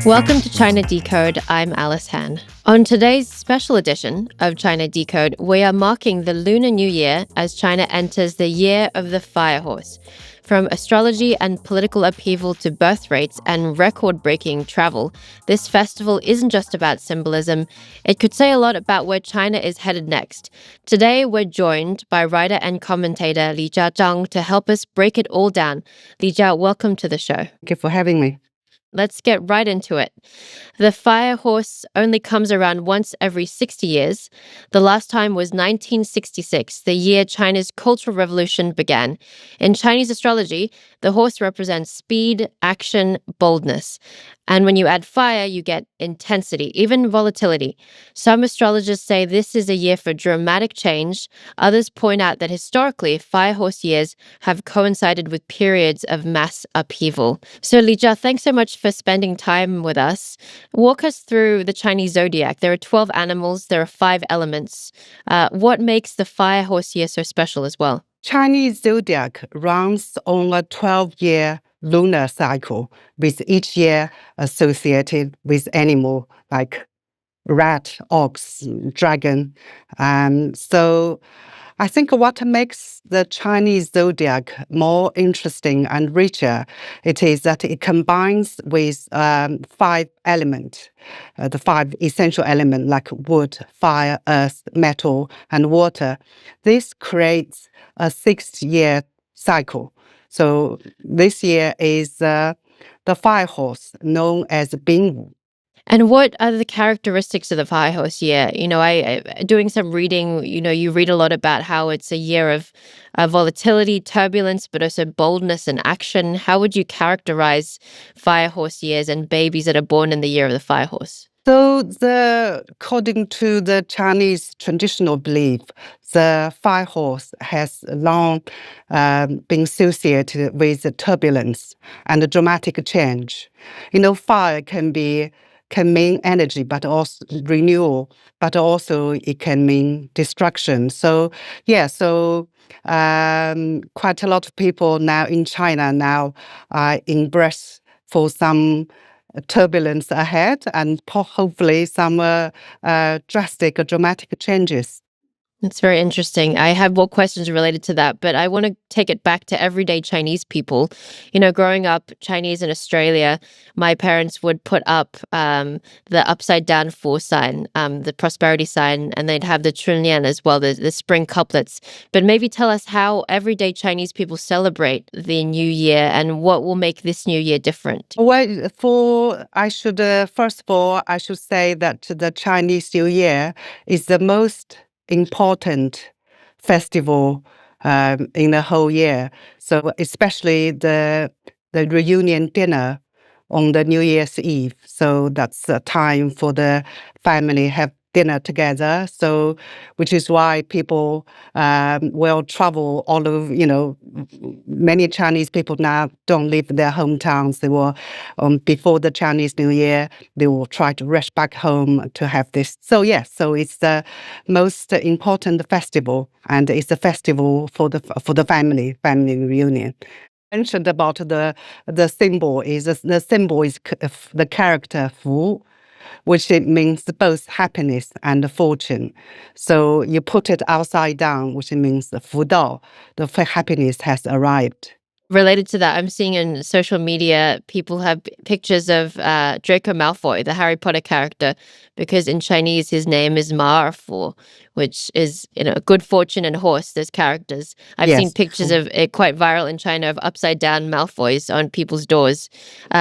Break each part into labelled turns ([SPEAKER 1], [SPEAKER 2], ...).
[SPEAKER 1] Welcome to China Decode. I'm Alice Han. On today's special edition of China Decode, we are marking the Lunar New Year as China enters the year of the fire horse. From astrology and political upheaval to birth rates and record-breaking travel, this festival isn't just about symbolism. It could say a lot about where China is headed next. Today, we're joined by writer and commentator Lijia Zhang to help us break it all down. Lijia, welcome to the show.
[SPEAKER 2] Thank you for having me.
[SPEAKER 1] Let's get right into it. The fire horse only comes around once every 60 years. The last time was 1966, the year China's Cultural Revolution began. In Chinese astrology, the horse represents speed, action, boldness. And when you add fire, you get intensity, even volatility. Some astrologers say this is a year for dramatic change. Others point out that historically, fire horse years have coincided with periods of mass upheaval. So Lijia, thanks so much for spending time with us. Walk us through the Chinese zodiac. There are 12 animals, there are 5 elements. What makes the fire horse year so special as well?
[SPEAKER 2] Chinese zodiac runs on a 12-year lunar cycle, with each year associated with animal like rat, ox, dragon. So I think what makes the Chinese zodiac more interesting and richer, it is that it combines with 5 elements, the 5 essential elements like wood, fire, earth, metal, and water. This creates a 6-year cycle. So this year is the fire horse, known as Bingwu.
[SPEAKER 1] And what are the characteristics of the fire horse year? I doing some reading, you read a lot about how it's a year of volatility, turbulence, but also boldness and action. How would you characterize fire horse years and babies that are born in the year of the fire horse?
[SPEAKER 2] So, according to the Chinese traditional belief, the fire horse has long been associated with turbulence and dramatic change. Fire can mean energy, but also renewal, but also it can mean destruction. So, quite a lot of people now in China now embrace for some turbulence ahead and hopefully some drastic, dramatic changes.
[SPEAKER 1] That's very interesting. I have more questions related to that, but I want to take it back to everyday Chinese people. Growing up Chinese in Australia, my parents would put up the upside down 4 sign, the prosperity sign, and they'd have the Chunlian as well, the spring couplets. But maybe tell us how everyday Chinese people celebrate the new year and what will make this new year different.
[SPEAKER 2] Well, first of all, I should say that the Chinese New Year is the most important festival in the whole year. So especially the reunion dinner on the New Year's Eve. So that's a time for the family have dinner together. So, which is why people will travel all over. Many Chinese people now don't leave their hometowns. They will, before the Chinese New Year, they will try to rush back home to have this. So so it's the most important festival, and it's a festival for the family reunion. Mentioned about the symbol is the character Fu, which it means both happiness and fortune. So you put it upside down, which means Fu Dao, the happiness has arrived.
[SPEAKER 1] Related to that, I'm seeing in social media, people have pictures of Draco Malfoy, the Harry Potter character, because in Chinese, his name is Maerfu, which is, good fortune and horse, there's characters. I've seen pictures of it quite viral in China of upside down Malfoys on people's doors,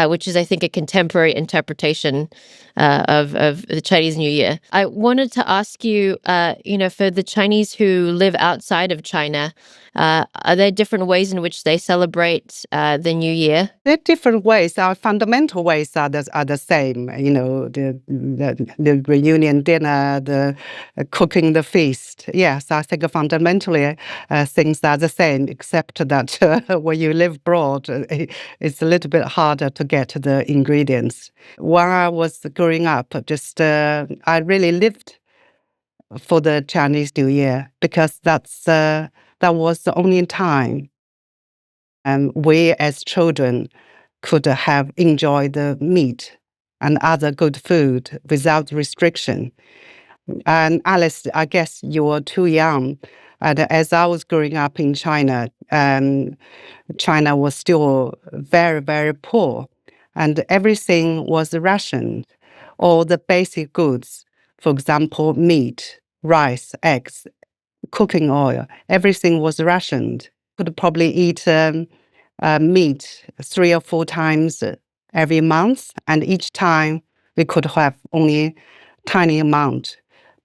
[SPEAKER 1] which is, I think, a contemporary interpretation of the Chinese New Year. I wanted to ask you, for the Chinese who live outside of China, are there different ways in which they celebrate the New Year?
[SPEAKER 2] There are different ways. Our fundamental ways are the same. The reunion dinner, the cooking the feast. Yes, I think fundamentally things are the same, except that when you live abroad, it's a little bit harder to get the ingredients. When I was growing up, I really lived for the Chinese New Year because that was the only time we as children could have enjoyed the meat and other good food without restriction. And Alice, I guess you were too young. And as I was growing up in China, China was still very, very poor, and everything was rationed. All the basic goods, for example, meat, rice, eggs, cooking oil, everything was rationed. Could probably eat meat 3 or 4 times every month, and each time we could have only tiny amount.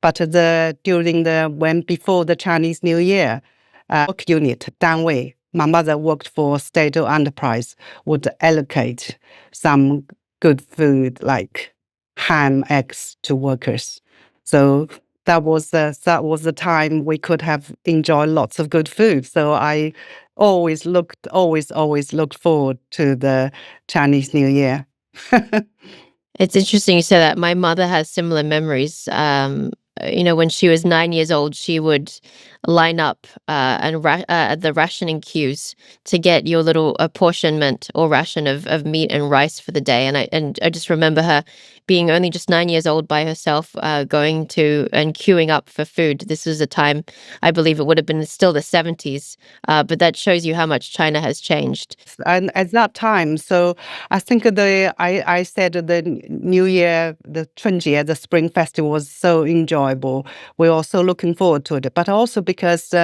[SPEAKER 2] But before the Chinese New Year, work unit 单位, my mother worked for state-owned enterprise, would allocate some good food like ham, eggs to workers. So that was the time we could have enjoyed lots of good food. So I always looked forward to the Chinese New Year.
[SPEAKER 1] It's interesting you say that. My mother has similar memories. When she was 9 years old, she would line up at the rationing queues to get your little apportionment or ration of meat and rice for the day. And I just remember her being only just 9 years old by herself, going to and queuing up for food. This was a time, I believe it would have been still the 70s, but that shows you how much China has changed.
[SPEAKER 2] And at that time, so I think I said the New Year, the 春节, the Spring Festival was so enjoyable. We're also looking forward to it, but also because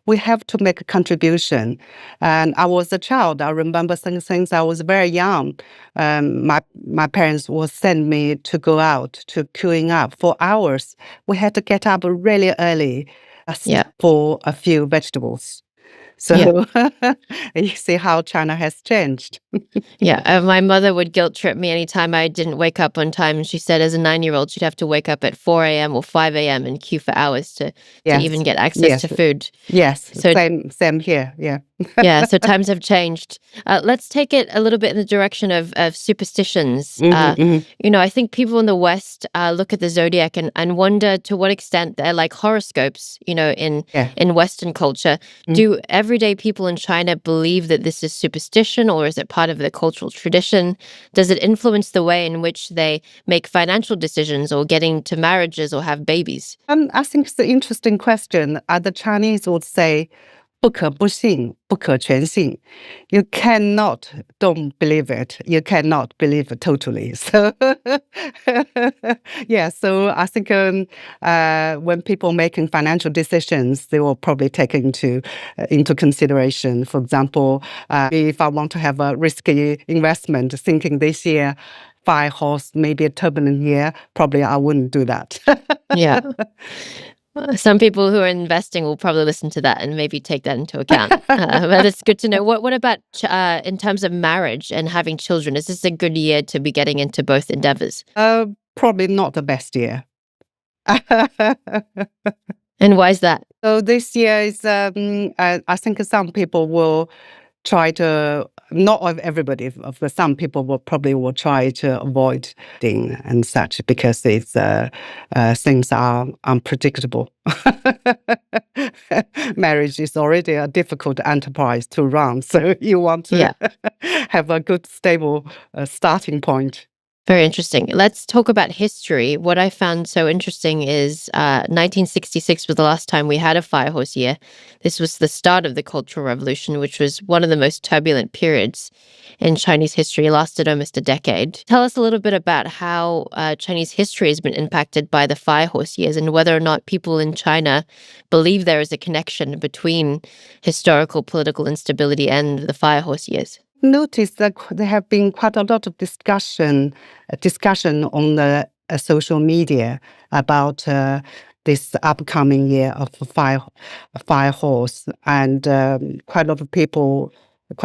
[SPEAKER 2] we have to make a contribution. And I was a child. I remember since I was very young, my parents would send me to go out to queuing up for hours. We had to get up really early
[SPEAKER 1] Yeah.
[SPEAKER 2] for a few vegetables. So
[SPEAKER 1] Yeah.
[SPEAKER 2] you see how China has changed.
[SPEAKER 1] Yeah, my mother would guilt trip me anytime I didn't wake up on time. She said as a 9-year-old, she'd have to wake up at 4 a.m. or 5 a.m. and queue for hours to even
[SPEAKER 2] Yes,
[SPEAKER 1] get access
[SPEAKER 2] yes,
[SPEAKER 1] to food.
[SPEAKER 2] yes.
[SPEAKER 1] So
[SPEAKER 2] Same here. Yeah.
[SPEAKER 1] yeah, so times have changed. Let's take it a little bit in the direction of superstitions. I think people in the West look at the zodiac and wonder to what extent they're like horoscopes,
[SPEAKER 2] Yeah.
[SPEAKER 1] in Western culture. Do everyday people in China believe that this is superstition, or is it part of the cultural tradition? Does it influence the way in which they make financial decisions or getting to marriages or have babies?
[SPEAKER 2] I think it's an interesting question. The Chinese would say 不可不信,不可全信. You cannot don't believe it. You cannot believe it totally. So yeah, so I think when people making financial decisions, they will probably take into consideration. For example, if I want to have a risky investment, thinking this year 5 horse, maybe a turbulent year, probably I wouldn't do that.
[SPEAKER 1] Yeah. Some people who are investing will probably listen to that and maybe take that into account. But it's good to know. What about in terms of marriage and having children? Is this a good year to be getting into both endeavors?
[SPEAKER 2] Probably not the best year.
[SPEAKER 1] And why is that?
[SPEAKER 2] So this year is, I think some people will try to, not everybody, but some people will try to avoid thing and such because it's things are unpredictable. Marriage is already a difficult enterprise to run, so you want to have a good, stable starting point.
[SPEAKER 1] Very interesting. Let's talk about history. What I found so interesting is 1966 was the last time we had a fire horse year. This was the start of the Cultural Revolution, which was one of the most turbulent periods in Chinese history. It lasted almost a decade. Tell us a little bit about how Chinese history has been impacted by the fire horse years and whether or not people in China believe there is a connection between historical political instability and the fire horse years.
[SPEAKER 2] Notice that there have been quite a lot of discussion on the social media about this upcoming year of fire horse, and quite a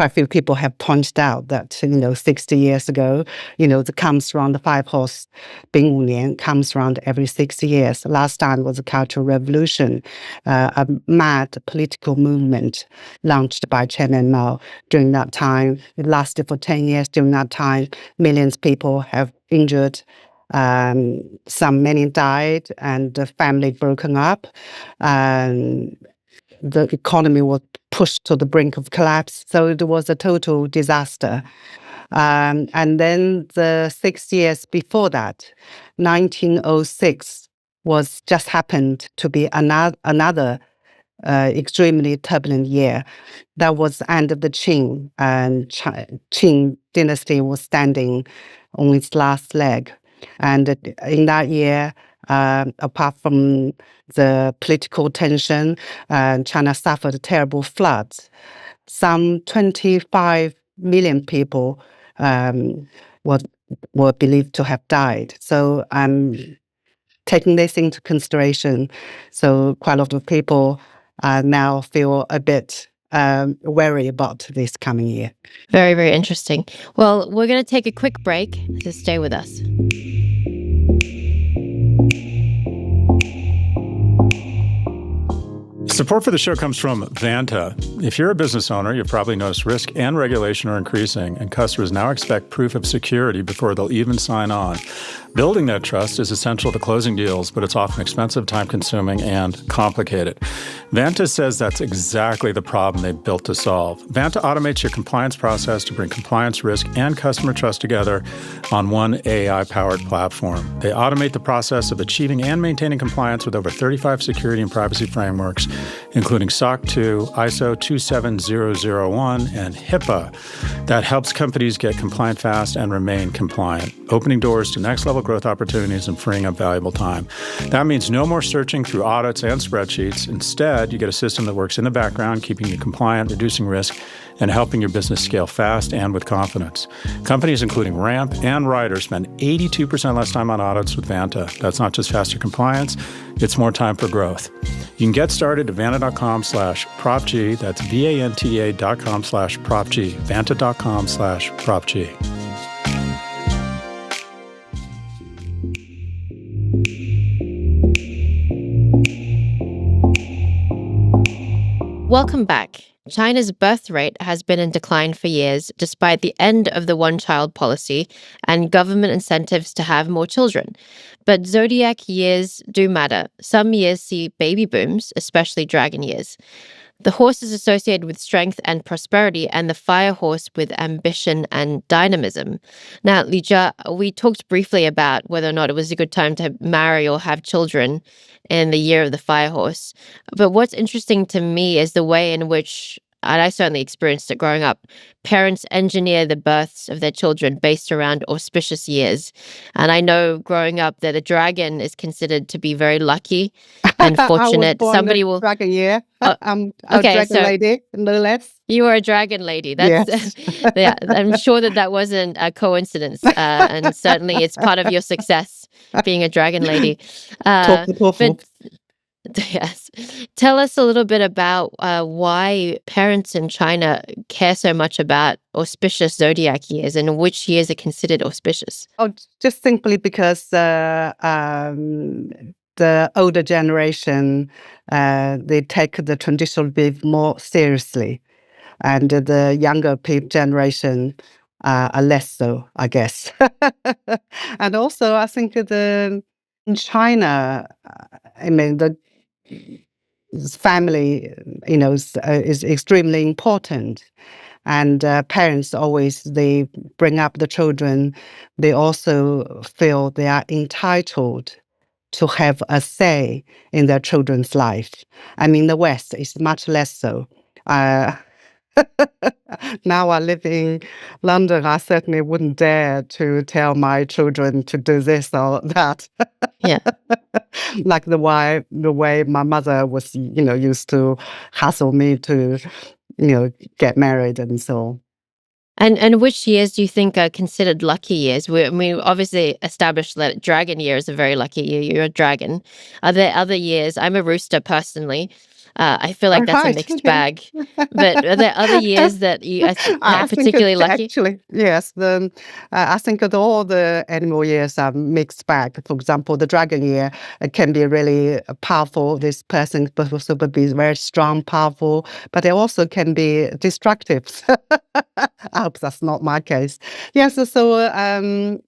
[SPEAKER 2] few people have pointed out that 60 years ago, it comes around the five horse, 丙午年 comes around every 60 years. Last time was the Cultural Revolution, a mad political movement launched by Chairman Mao. During that time, it lasted for 10 years. During that time, millions of people have injured. Many died, and the family broken up. the economy was pushed to the brink of collapse. So it was a total disaster. And then the 6 years before that, 1906, was just happened to be another extremely turbulent year. That was the end of the Qing, and Qing dynasty was standing on its last leg. And in that year, apart from the political tension, China suffered terrible floods. Some 25 million people were believed to have died. So I'm taking this into consideration. So quite a lot of people now feel a bit wary about this coming year.
[SPEAKER 1] Very, very interesting. Well, we're going to take a quick break, so stay with us.
[SPEAKER 3] Support for the show comes from Vanta. If you're a business owner, you've probably noticed risk and regulation are increasing, and customers now expect proof of security before they'll even sign on. Building that trust is essential to closing deals, but it's often expensive, time-consuming, and complicated. Vanta says that's exactly the problem they built to solve. Vanta automates your compliance process to bring compliance, risk, and customer trust together on one AI-powered platform. They automate the process of achieving and maintaining compliance with over 35 security and privacy frameworks, including SOC 2, ISO 27001, and HIPAA. That helps companies get compliant fast and remain compliant, opening doors to next-level growth opportunities and freeing up valuable time. That means no more searching through audits and spreadsheets. Instead, you get a system that works in the background, keeping you compliant, reducing risk, and helping your business scale fast and with confidence. Companies including Ramp and Ryder spend 82% less time on audits with Vanta. That's not just faster compliance, it's more time for growth. You can get started at vanta.com/propg. That's VANTA.com/propg. Vanta.com/propg.
[SPEAKER 1] Welcome back. China's birth rate has been in decline for years, despite the end of the one-child policy and government incentives to have more children. But zodiac years do matter. Some years see baby booms, especially dragon years. The horse is associated with strength and prosperity, and the fire horse with ambition and dynamism. Now, Lijia, we talked briefly about whether or not it was a good time to marry or have children in the year of the fire horse. But what's interesting to me is the way in which, and I certainly experienced it growing up, parents engineer the births of their children based around auspicious years. And I know growing up that a dragon is considered to be very lucky and fortunate.
[SPEAKER 2] I was born in dragon year. I'm a dragon lady, no less.
[SPEAKER 1] You are a dragon lady. That's
[SPEAKER 2] Yes.
[SPEAKER 1] yeah. I'm sure that wasn't a coincidence, and certainly it's part of your success being a dragon lady. But yes, tell us a little bit about why parents in China care so much about auspicious zodiac years and which years are considered auspicious.
[SPEAKER 2] Oh, just simply because the older generation, they take the traditional belief more seriously, and the younger generation are less so, I guess. And also, I think in China, I mean, the family, is extremely important. And parents they bring up the children. They also feel they are entitled to have a say in their children's life. I mean, the West is much less so. Now I live in London, I certainly wouldn't dare to tell my children to do this or that.
[SPEAKER 1] Yeah.
[SPEAKER 2] Like the way my mother was, used to hustle me to, get married and so.
[SPEAKER 1] And which years do you think are considered lucky years? We obviously established that dragon year is a very lucky year. You're a dragon. Are there other years? I'm a rooster personally. I feel like that's a mixed bag. But are there other years that you are particularly lucky?
[SPEAKER 2] Actually, yes. I think that all the animal years are mixed bag. For example, the dragon year can be really powerful. This person but also be very strong, powerful, but they also can be destructive. I hope that's not my case. Yes. So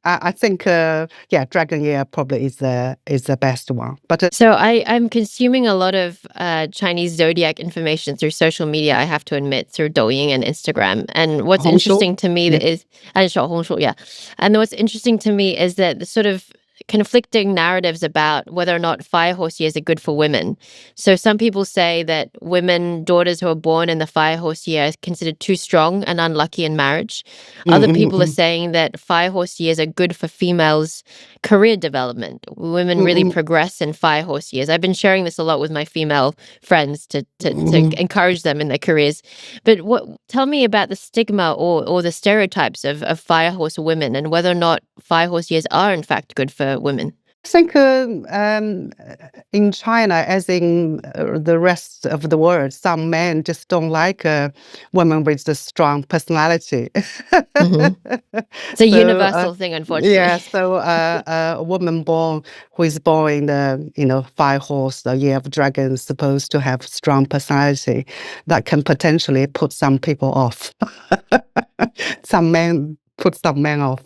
[SPEAKER 2] I think dragon year probably is the best one. But
[SPEAKER 1] so I'm consuming a lot of Chinese Chinese zodiac information through social media, I have to admit, through Douyin and Instagram. And what's
[SPEAKER 2] 红书,
[SPEAKER 1] interesting to me
[SPEAKER 2] yeah.
[SPEAKER 1] is, and 小红书, yeah. And what's interesting to me is that the sort of conflicting narratives about whether or not fire horse years are good for women. So some people say that women, daughters who are born in the fire horse year, are considered too strong and unlucky in marriage. Other people are saying that fire horse years are good for females' career development. Women really progress in fire horse years. I've been sharing this a lot with my female friends to encourage them in their careers. But tell me about the stigma or the stereotypes of fire horse women and whether or not fire horse years are in fact good for women.
[SPEAKER 2] I think in China, as in the rest of the world, some men just don't like women with a strong personality.
[SPEAKER 1] It's a
[SPEAKER 2] So,
[SPEAKER 1] universal thing, unfortunately.
[SPEAKER 2] yeah, so a woman who is born in the fire horse, the year of dragon, is supposed to have strong personality that can potentially put some people off. Some men put some men off.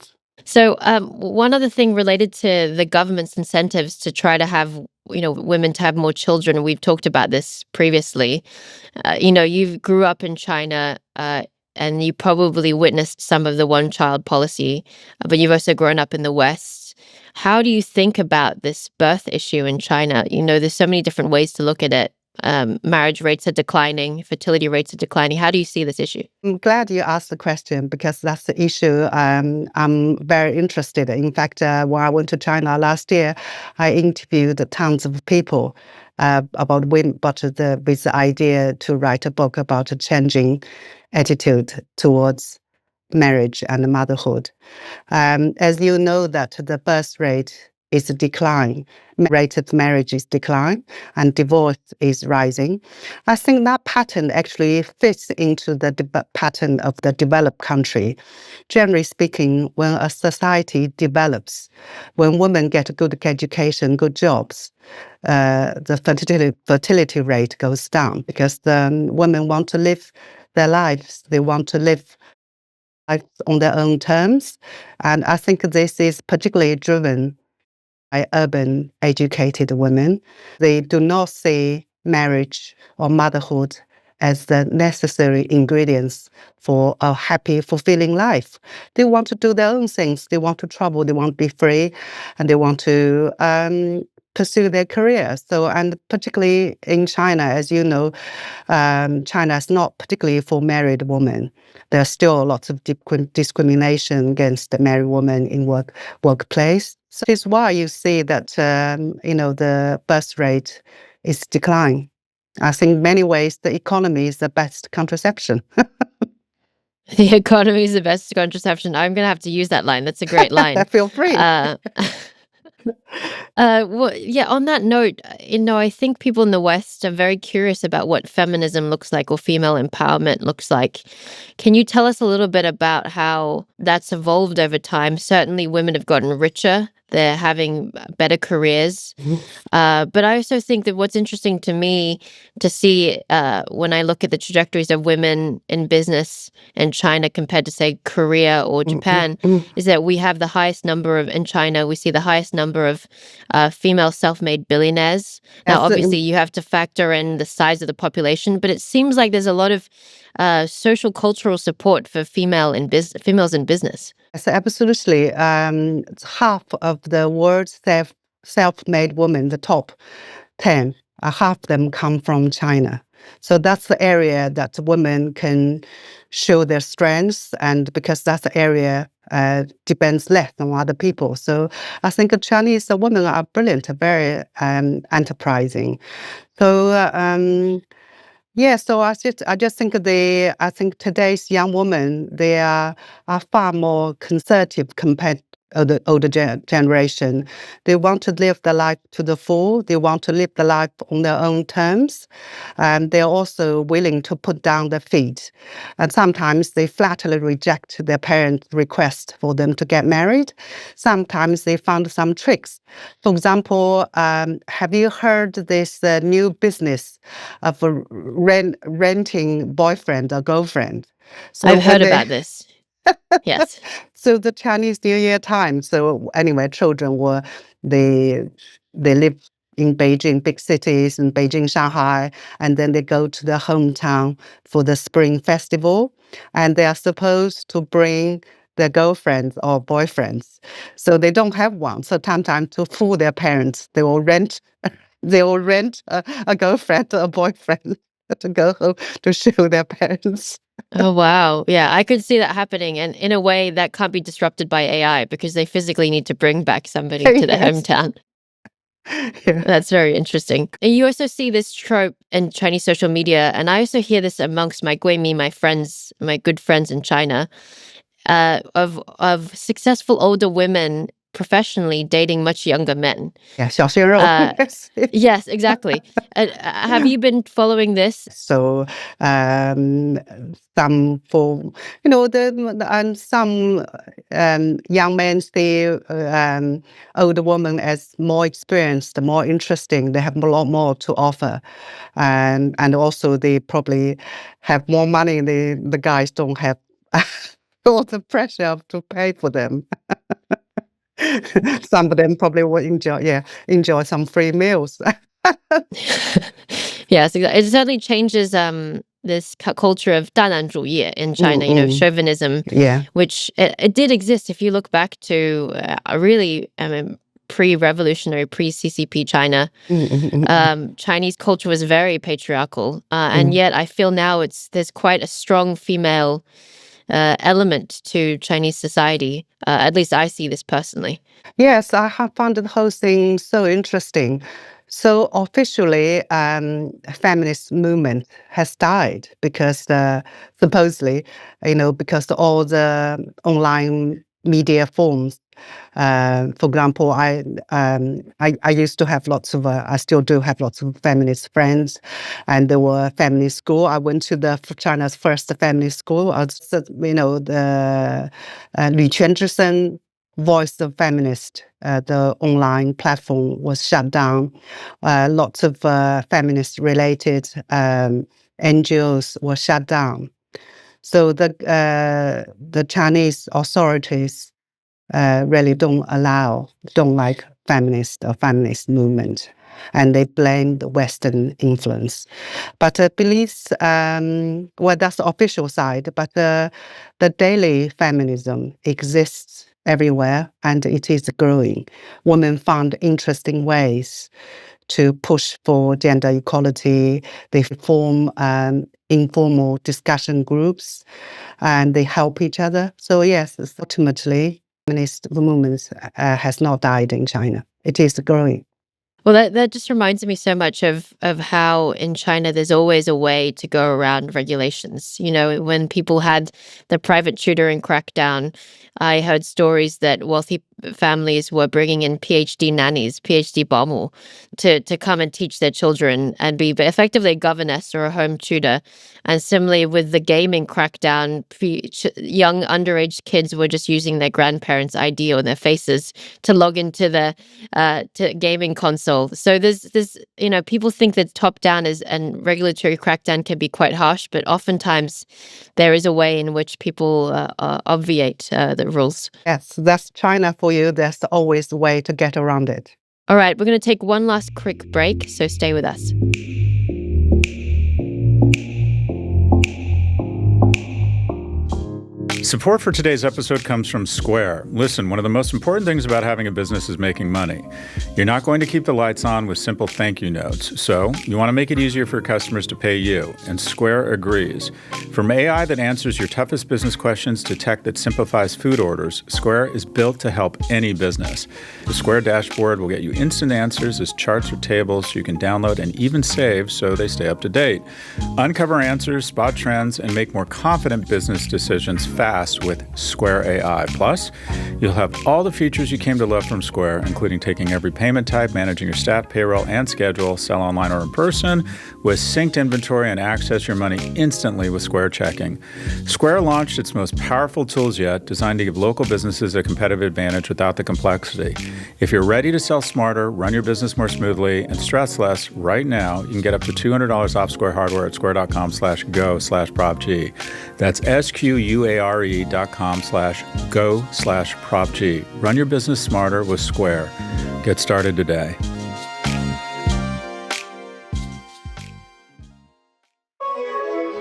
[SPEAKER 1] So, one other thing related to the government's incentives to try to have, women to have more children. We've talked about this previously. You grew up in China, and you probably witnessed some of the one-child policy, but you've also grown up in the West. How do you think about this birth issue in China? There's so many different ways to look at it. Marriage rates are declining, fertility rates are declining. How do you see this issue?
[SPEAKER 2] I'm glad you asked the question because that's the issue I'm very interested in. In fact, when I went to China last year, I interviewed tons of people about women, but with the idea to write a book about a changing attitude towards marriage and motherhood. As you know, that the birth rate is a decline, rate of marriage is decline, and divorce is rising. I think that pattern actually fits into the pattern of the developed country. Generally speaking, when a society develops, when women get a good education, good jobs, the fertility rate goes down because the women want to live their lives. They want to live life on their own terms. And I think this is particularly driven by urban educated women. They do not see marriage or motherhood as the necessary ingredients for a happy, fulfilling life. They want to do their own things. They want to travel. They want to be free, and they want to pursue their career. So, and particularly in China, as you know, China is not particularly for married women. There are still lots of discrimination against the married women in workplace. So this is why you see that the birth rate is declining. I think in many ways the economy is the best contraception.
[SPEAKER 1] The economy is the best contraception. I'm going to have to use that line. That's a great line.
[SPEAKER 2] Feel free.
[SPEAKER 1] Well, yeah, on that note, I think people in the West are very curious about what feminism looks like or female empowerment looks like. Can you tell us a little bit about how that's evolved over time? Certainly, women have gotten richer. They're having better careers. But I also think that what's interesting to me to see when I look at the trajectories of women in business in China compared to, say, Korea or Japan, is that we have the highest number of, in China, we see the highest number of female self-made billionaires. Now, obviously, you have to factor in the size of the population, but it seems like there's a lot of social cultural support for females in business.
[SPEAKER 2] So absolutely. Half of the world's self-made women, the top 10, half of them come from China. So that's the area that women can show their strengths, and because that's the area depends less on other people. So I think Chinese women are brilliant, very enterprising. So yeah, so I just think I think today's young women, they are far more conservative compared to the older generation. They want to live their life to the full. They want to live the life on their own terms. And they're also willing to put down their feet. And sometimes they flatly reject their parents' request for them to get married. Sometimes they found some tricks. For example, have you heard this new business of renting boyfriend or girlfriend? So
[SPEAKER 1] I've heard about this. Yes.
[SPEAKER 2] So the Chinese New Year time. So anyway, children they live in Beijing, big cities in Beijing, Shanghai, and then they go to their hometown for the Spring Festival, and they are supposed to bring their girlfriends or boyfriends. So they don't have one. So sometimes to fool their parents, they will rent a girlfriend or a boyfriend to go home to show their parents.
[SPEAKER 1] Oh, wow. Yeah, I could see that happening. And in a way, that can't be disrupted by AI because they physically need to bring back somebody to their
[SPEAKER 2] Yes.
[SPEAKER 1] hometown.
[SPEAKER 2] Yeah.
[SPEAKER 1] That's very interesting. And you also see this trope in Chinese social media, and I also hear this amongst my guimi, my friends, my good friends in China, of successful older women professionally dating much younger men.
[SPEAKER 2] Yeah, 小鲜肉.
[SPEAKER 1] Uh,
[SPEAKER 2] Yes.
[SPEAKER 1] yes, exactly. Have you been following this?
[SPEAKER 2] So some for and some young men see older women as more experienced, more interesting. They have a lot more to offer, and also they probably have more money. The guys don't have all the pressure to pay for them. Some of them probably will enjoy some free meals.
[SPEAKER 1] Yes, it certainly changes this culture of 大男主义 in China, chauvinism,
[SPEAKER 2] Yeah.
[SPEAKER 1] which it did exist if you look back to a really pre-revolutionary, pre-CCP China. Chinese culture was very patriarchal, and yet I feel now there's quite a strong female element to Chinese society. At least I see this personally.
[SPEAKER 2] Yes, I have found the whole thing so interesting. So officially, feminist movement has died because supposedly, because all the online media forms. For example, I used to have I still do have lots of feminist friends, and there were feminist school. I went to China's first feminist school. The Lijia Voice of Feminist, the online platform was shut down. Lots of feminist-related NGOs were shut down. So the Chinese authorities really don't like feminist or feminist movement, and they blame the Western influence. But beliefs, that's the official side, but the daily feminism exists everywhere, and it is growing. Women found interesting ways to push for gender equality. They form informal discussion groups, and they help each other. So yes, ultimately, feminist movement has not died in China. It is growing.
[SPEAKER 1] Well, that just reminds me so much of how in China there's always a way to go around regulations. When people had the private tutoring crackdown, I heard stories that wealthy families were bringing in PhD nannies, PhD bomu, to come and teach their children and be effectively a governess or a home tutor. And similarly with the gaming crackdown, young underage kids were just using their grandparents' ID or their faces to log into the gaming console. So there's people think that top down and regulatory crackdown can be quite harsh, but oftentimes there is a way in which people obviate the rules.
[SPEAKER 2] Yes, that's China for you. There's always a way to get around it.
[SPEAKER 1] All right, we're going to take one last quick break, so stay with us.
[SPEAKER 3] Support for today's episode comes from Square. Listen, one of the most important things about having a business is making money. You're not going to keep the lights on with simple thank you notes. So you want to make it easier for customers to pay you, and Square agrees. From AI that answers your toughest business questions to tech that simplifies food orders, Square is built to help any business. The Square dashboard will get you instant answers as charts or tables so you can download and even save so they stay up to date. Uncover answers, spot trends, and make more confident business decisions fast with Square AI. Plus, you'll have all the features you came to love from Square, including taking every payment type, managing your staff, payroll, and schedule, sell online or in person, with synced inventory and access your money instantly with Square Checking. Square launched its most powerful tools yet, designed to give local businesses a competitive advantage without the complexity. If you're ready to sell smarter, run your business more smoothly, and stress less right now, you can get up to $200 off Square hardware at square.com/go/propg. That's SQUARE.com/go/propg. Run your business smarter with Square. Get started today.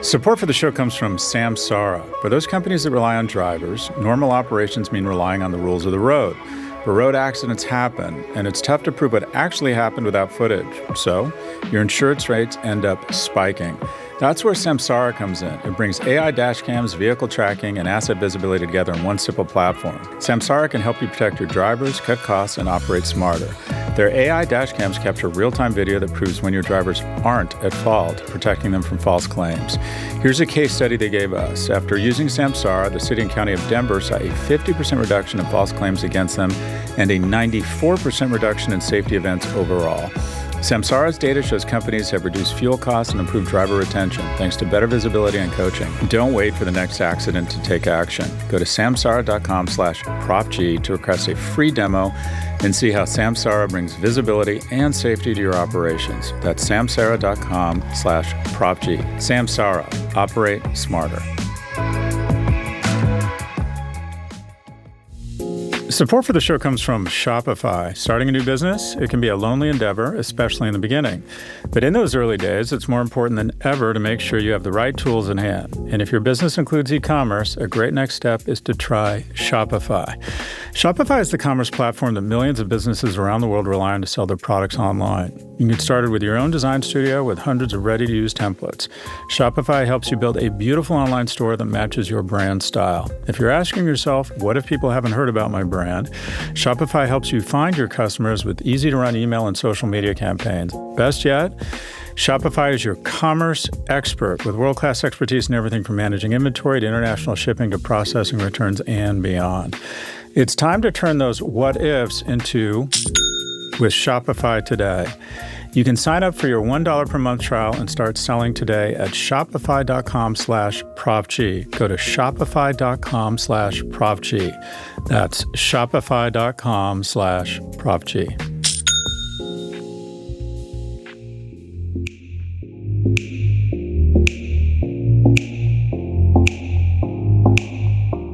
[SPEAKER 3] Support for the show comes from Samsara. For those companies that rely on drivers, normal operations mean relying on the rules of the road. But road accidents happen, and it's tough to prove what actually happened without footage. So, your insurance rates end up spiking. That's where Samsara comes in. It brings AI dashcams, vehicle tracking, and asset visibility together in one simple platform. Samsara can help you protect your drivers, cut costs, and operate smarter. Their AI dashcams capture real-time video that proves when your drivers aren't at fault, protecting them from false claims. Here's a case study they gave us. After using Samsara, the city and county of Denver saw a 50% reduction in false claims against them and a 94% reduction in safety events overall. Samsara's data shows companies have reduced fuel costs and improved driver retention thanks to better visibility and coaching. Don't wait for the next accident to take action. Go to samsara.com/propg to request a free demo and see how Samsara brings visibility and safety to your operations. That's samsara.com/propg. Samsara. Operate smarter. Support for the show comes from Shopify. Starting a new business, it can be a lonely endeavor, especially in the beginning. But in those early days, it's more important than ever to make sure you have the right tools in hand. And if your business includes e-commerce, a great next step is to try Shopify. Shopify is the commerce platform that millions of businesses around the world rely on to sell their products online. You can get started with your own design studio with hundreds of ready-to-use templates. Shopify helps you build a beautiful online store that matches your brand style. If you're asking yourself, what if people haven't heard about my brand? Shopify helps you find your customers with easy-to-run email and social media campaigns. Best yet, Shopify is your commerce expert with world-class expertise in everything from managing inventory to international shipping to processing returns and beyond. It's time to turn those what-ifs into with Shopify today. You can sign up for your $1 per month trial and start selling today at shopify.com/propg. Go to shopify.com/propg. That's shopify.com/propg.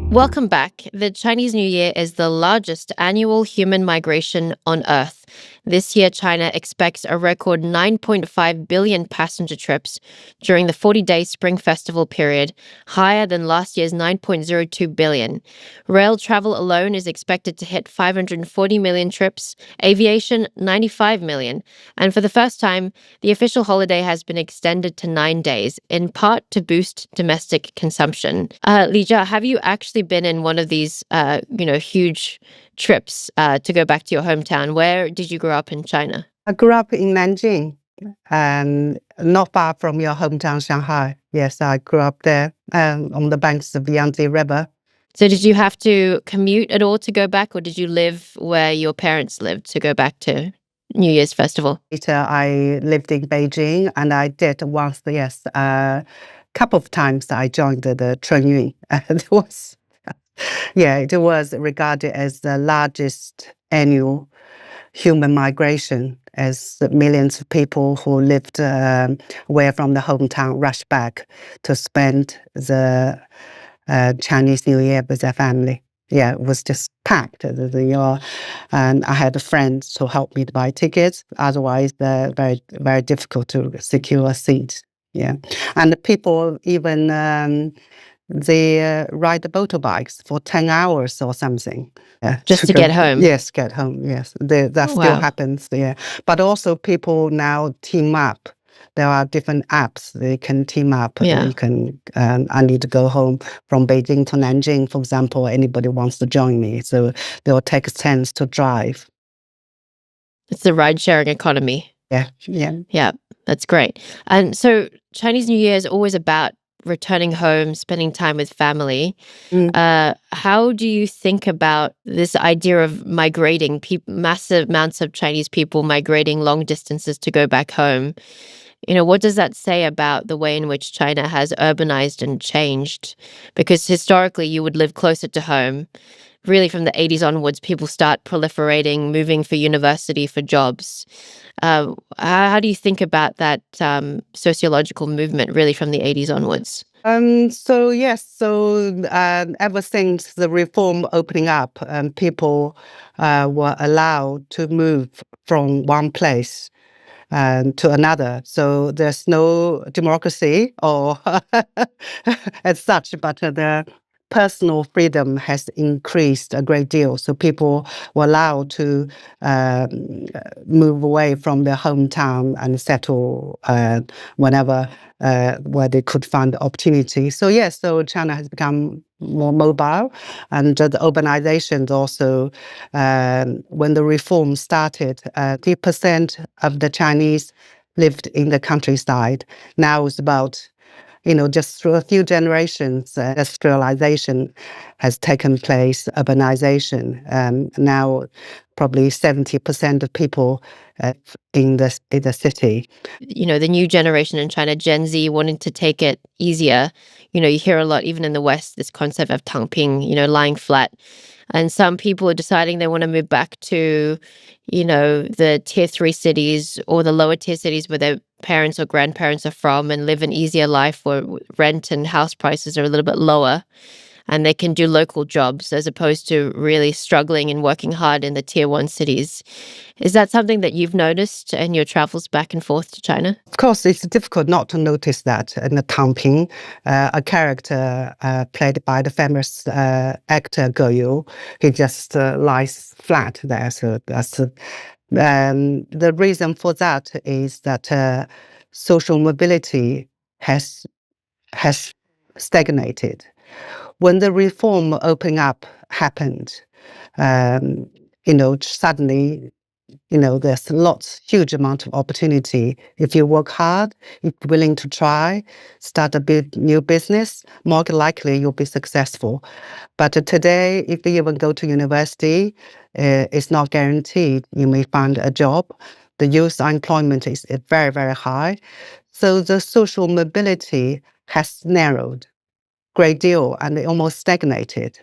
[SPEAKER 1] Welcome back. The Chinese New Year is the largest annual human migration on Earth. This year, China expects a record 9.5 billion passenger trips during the 40-day Spring Festival period, higher than last year's 9.02 billion. Rail travel alone is expected to hit 540 million trips, aviation 95 million. And for the first time, the official holiday has been extended to 9 days, in part to boost domestic consumption. Lijia, have you actually been in one of these, huge trips to go back to your hometown? Where did you grow up in China?
[SPEAKER 2] I grew up in Nanjing, and not far from your hometown, Shanghai. Yes, I grew up there on the banks of the Yangtze River.
[SPEAKER 1] So did you have to commute at all to go back, or did you live where your parents lived to go back to New Year's festival?
[SPEAKER 2] Later, I lived in Beijing, and I did once, yes, a couple of times I joined the Chunyun. It was, it was regarded as the largest annual human migration, as millions of people who lived away from the hometown rushed back to spend the Chinese New Year with their family. Yeah, it was just packed. And I had friends who helped me to buy tickets. Otherwise, they're very, very difficult to secure a seat. Yeah, and the people even they ride the motorbikes for 10 hours or something.
[SPEAKER 1] Just to get home?
[SPEAKER 2] Yes, get home, yes. That still happens, yeah. But also people now team up. There are different apps they can team up.
[SPEAKER 1] Yeah.
[SPEAKER 2] You can, I need to go home from Beijing to Nanjing, for example. Anybody wants to join me. So they will take turns to drive.
[SPEAKER 1] It's the ride-sharing economy.
[SPEAKER 2] Yeah.
[SPEAKER 1] Yeah, that's great. And so Chinese New Year is always about returning home, spending time with family. How do you think about this idea of migrating, massive amounts of Chinese people migrating long distances to go back home? What does that say about the way in which China has urbanized and changed? Because historically, you would live closer to home. Really, from the 80s onwards, people start proliferating, moving for university, for jobs. How do you think about that sociological movement, really, from the 80s onwards?
[SPEAKER 2] So ever since the reform opening up, people were allowed to move from one place to another. So there's no democracy or as such, but the personal freedom has increased a great deal. So people were allowed to move away from their hometown and settle whenever where they could find the opportunity. So yes, so China has become more mobile, and the urbanization also. When the reform started, 3% of the Chinese lived in the countryside. Now it's about, just through a few generations, industrialization has taken place, urbanization. Now, probably 70% of people in the city.
[SPEAKER 1] The new generation in China, Gen Z, wanting to take it easier. You hear a lot, even in the West, this concept of tangping, lying flat. And some people are deciding they want to move back to, the tier 3 cities or the lower tier cities where their parents or grandparents are from, and live an easier life where rent and house prices are a little bit lower, and they can do local jobs as opposed to really struggling and working hard in the tier 1 cities. Is that something that you've noticed in your travels back and forth to China?
[SPEAKER 2] Of course, it's difficult not to notice that in the Tang Ping, a character played by the famous actor Ge Yu, he just lies flat there. So that's the reason for that is that social mobility has stagnated. When the reform opening up happened, suddenly, there's huge amount of opportunity. If you work hard, if you're willing to try, start a new business, more likely you'll be successful. But today, if you even go to university, it's not guaranteed you may find a job. The youth unemployment is very, very high. So the social mobility has narrowed great deal and it almost stagnated.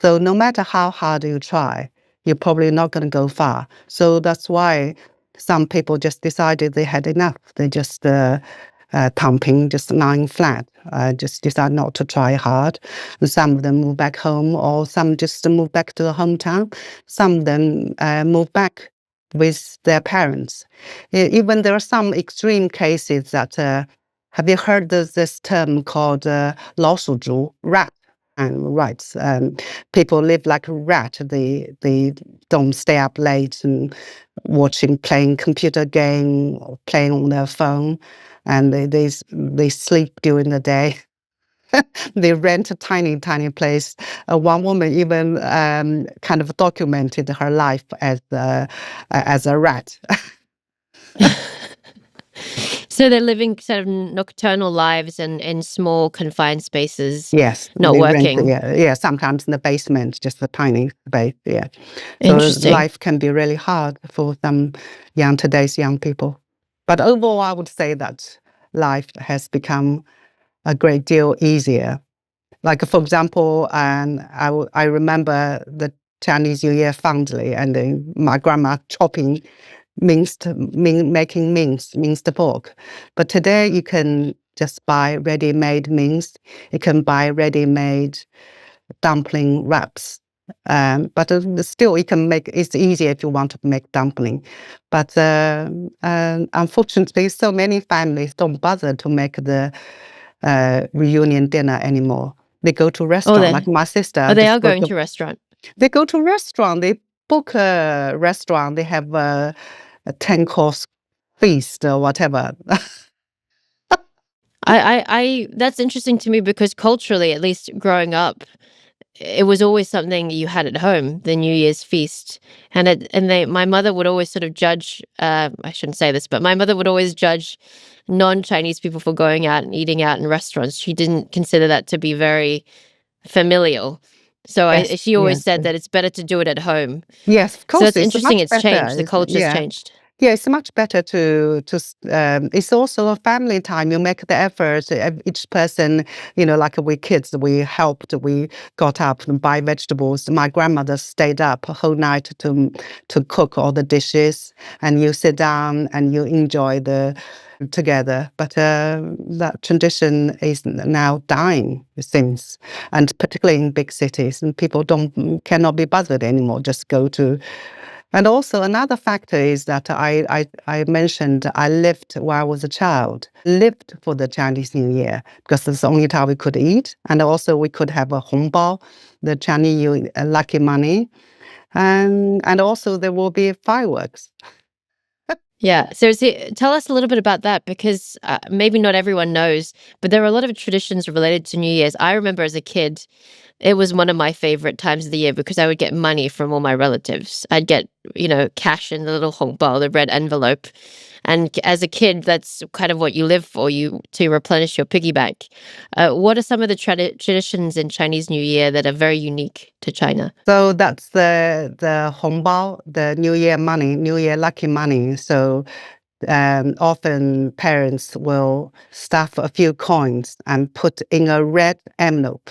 [SPEAKER 2] So no matter how hard you try, you're probably not going to go far. So that's why some people just decided they had enough. They just thumping, just lying flat, just decide not to try hard. And some of them move back home, or some just move back to the hometown. Some of them move back with their parents. Even there are some extreme cases that have you heard of this term called 老鼠族, rat and rights? People live like a rat. They don't stay up late and playing computer game or playing on their phone, and they sleep during the day. They rent a tiny place. One woman even kind of documented her life as a rat.
[SPEAKER 1] So they're living sort of nocturnal lives and in small confined spaces.
[SPEAKER 2] Yes,
[SPEAKER 1] not
[SPEAKER 2] they
[SPEAKER 1] working.
[SPEAKER 2] Yeah. Sometimes in the basement, just a tiny space. Yeah, so
[SPEAKER 1] Interesting.
[SPEAKER 2] life can be really hard for some today's young people. But overall, I would say that life has become a great deal easier. Like for example, I remember the Chinese New Year fondly, and my grandma chopping making minced pork. But today you can just buy ready-made mince. You can buy ready-made dumpling wraps. But still, you can make. It's easier if you want to make dumpling. But unfortunately, so many families don't bother to make the reunion dinner anymore. They go to restaurant. Like my sister.
[SPEAKER 1] They are going to restaurant.
[SPEAKER 2] They go to restaurant. They book a restaurant. They have a 10-course feast or whatever.
[SPEAKER 1] I that's interesting to me because culturally, at least growing up, it was always something you had at home, the New Year's feast. My mother would always sort of judge, I shouldn't say this, but my mother would always judge non-Chinese people for going out and eating out in restaurants. She didn't consider that to be very familial. So
[SPEAKER 2] Yes,
[SPEAKER 1] she always
[SPEAKER 2] yes.
[SPEAKER 1] said that it's better to do it at home.
[SPEAKER 2] Yes, of course.
[SPEAKER 1] So that's
[SPEAKER 2] It's
[SPEAKER 1] interesting.
[SPEAKER 2] much
[SPEAKER 1] It's
[SPEAKER 2] better.
[SPEAKER 1] changed. The culture's changed.
[SPEAKER 2] Yeah, it's much better to it's also a family time. You make the effort. Each person, like we kids, we helped. We got up and buy vegetables. My grandmother stayed up a whole night to cook all the dishes, and you sit down and you enjoy together. But that tradition is now dying, it seems, and particularly in big cities, and people cannot be bothered anymore. Just go to And also another factor is that I mentioned I lived while I was a child, lived for the Chinese New Year because it's the only time we could eat. And also we could have a hongbao, the Chinese New Year, lucky money. And also there will be fireworks.
[SPEAKER 1] Yeah. So tell us a little bit about that because maybe not everyone knows, but there are a lot of traditions related to New Year's. I remember as a kid, it was one of my favorite times of the year because I would get money from all my relatives. I'd get, cash in the little hongbao, the red envelope. And as a kid, that's kind of what you live for, to replenish your piggy bank. What are some of the traditions in Chinese New Year that are very unique to China?
[SPEAKER 2] So that's the hongbao, the New Year money, New Year lucky money. So often parents will stuff a few coins and put in a red envelope.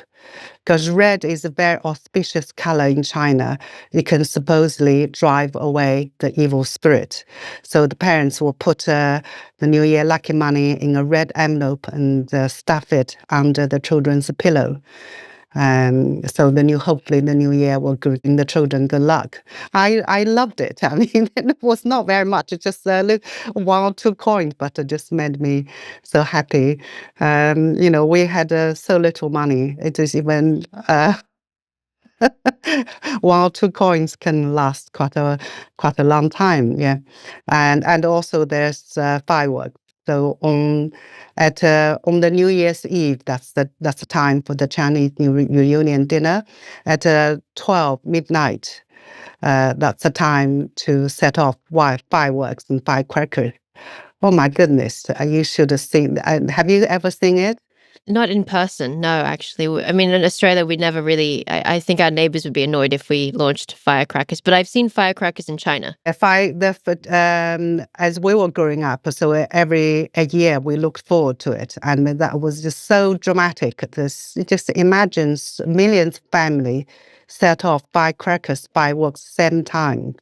[SPEAKER 2] Because red is a very auspicious color in China. It can supposedly drive away the evil spirit. So the parents will put the New Year lucky money in a red envelope and stuff it under the children's pillow. So hopefully the new year will bring the children good luck. I loved it. I mean, it was not very much. It just one or two coins, but it just made me so happy. We had so little money. It is even one or two coins can last quite a long time. Yeah, and also there's fireworks. So on the New Year's Eve, that's the time for the Chinese New Reunion dinner at 12 midnight. That's the time to set off fireworks and firecrackers. Oh my goodness! You should have seen. Have you ever seen it?
[SPEAKER 1] Not in person, no, actually. I mean, in Australia, we never really. I think our neighbors would be annoyed if we launched firecrackers, but I've seen firecrackers in China.
[SPEAKER 2] As we were growing up, so every year we looked forward to it, and that was just so dramatic. It just imagines millions of families set off firecrackers, fireworks, same time.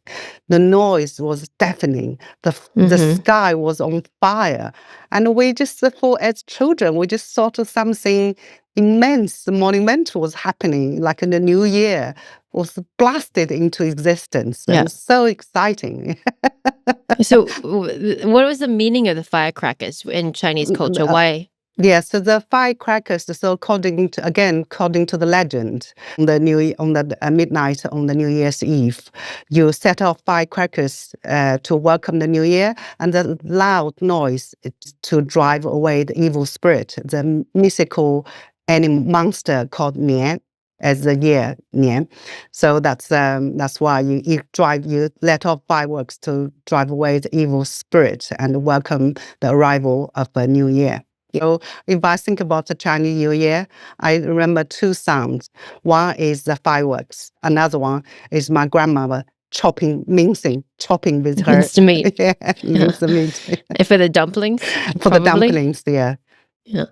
[SPEAKER 2] The noise was deafening. The sky was on fire, and we just thought, as children, we just thought of something immense, monumental was happening, like in the new year was blasted into existence.
[SPEAKER 1] Yeah.
[SPEAKER 2] And so exciting.
[SPEAKER 1] So, what was the meaning of the firecrackers in Chinese culture? Why?
[SPEAKER 2] Yeah, so the firecrackers, so according to the legend, on the midnight on the New Year's Eve, you set off firecrackers to welcome the New Year, and the loud noise to drive away the evil spirit, the mythical monster called Nian, as the year Nian. So that's why you let off fireworks to drive away the evil spirit and welcome the arrival of a new year. So if I think about the Chinese New Year, I remember two sounds. One is the fireworks. Another one is my grandmother chopping with her.
[SPEAKER 1] Minced meat.
[SPEAKER 2] Yeah, minced meat.
[SPEAKER 1] For the dumplings?
[SPEAKER 2] For the
[SPEAKER 1] probably?
[SPEAKER 2] dumplings, yeah.
[SPEAKER 1] Yeah.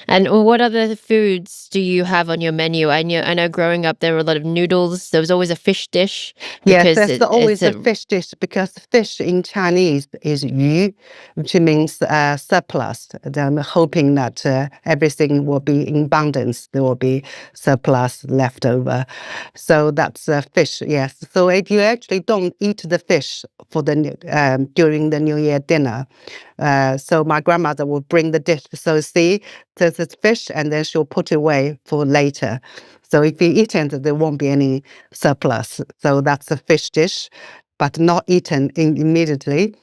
[SPEAKER 1] And what other foods do you have on your menu? I know growing up there were a lot of noodles. There was always a fish dish.
[SPEAKER 2] Yes, there's always a fish dish because fish in Chinese is yu, which means surplus. I'm hoping that everything will be in abundance. There will be surplus left over. So that's fish, yes. So if you actually don't eat the fish for during the New Year dinner, so my grandmother will bring the dish. So see, there's this fish, and then she'll put it away for later. So if you eat it, there won't be any surplus. So that's a fish dish, but not eaten immediately.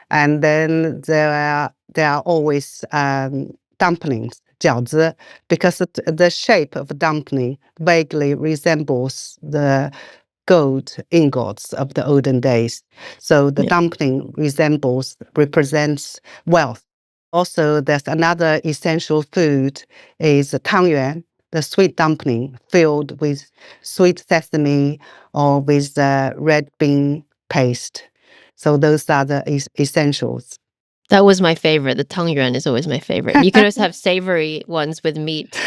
[SPEAKER 2] And then there are always dumplings, 饺子, because the shape of a dumpling vaguely resembles the gold ingots of the olden days. So the dumpling represents wealth. Also, there's another essential food is tangyuan, the sweet dumpling filled with sweet sesame or with red bean paste. So those are the essentials.
[SPEAKER 1] That was my favorite. The tangyuan is always my favorite. You can also have savory ones with meat.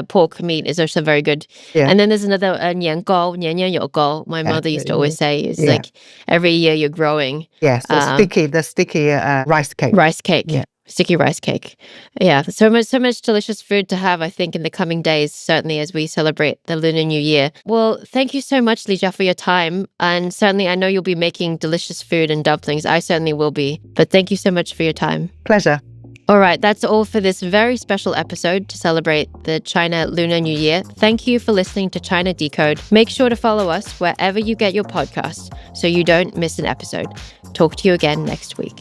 [SPEAKER 1] Pork meat is also very good.
[SPEAKER 2] Yeah.
[SPEAKER 1] And then there's another 年糕, 年年有糕. My mother used to always say, it's like every year you're growing.
[SPEAKER 2] Yes, the sticky rice cake.
[SPEAKER 1] Rice cake.
[SPEAKER 2] Yeah.
[SPEAKER 1] sticky rice cake. Yeah, so much delicious food to have, I think, in the coming days, certainly as we celebrate the Lunar New Year. Well, thank you so much, Lijia, for your time. And certainly I know you'll be making delicious food and dumplings. I certainly will be. But thank you so much for your time.
[SPEAKER 2] Pleasure.
[SPEAKER 1] All right, that's all for this very special episode to celebrate the China Lunar New Year. Thank you for listening to China Decode. Make sure to follow us wherever you get your podcasts so you don't miss an episode. Talk to you again next week.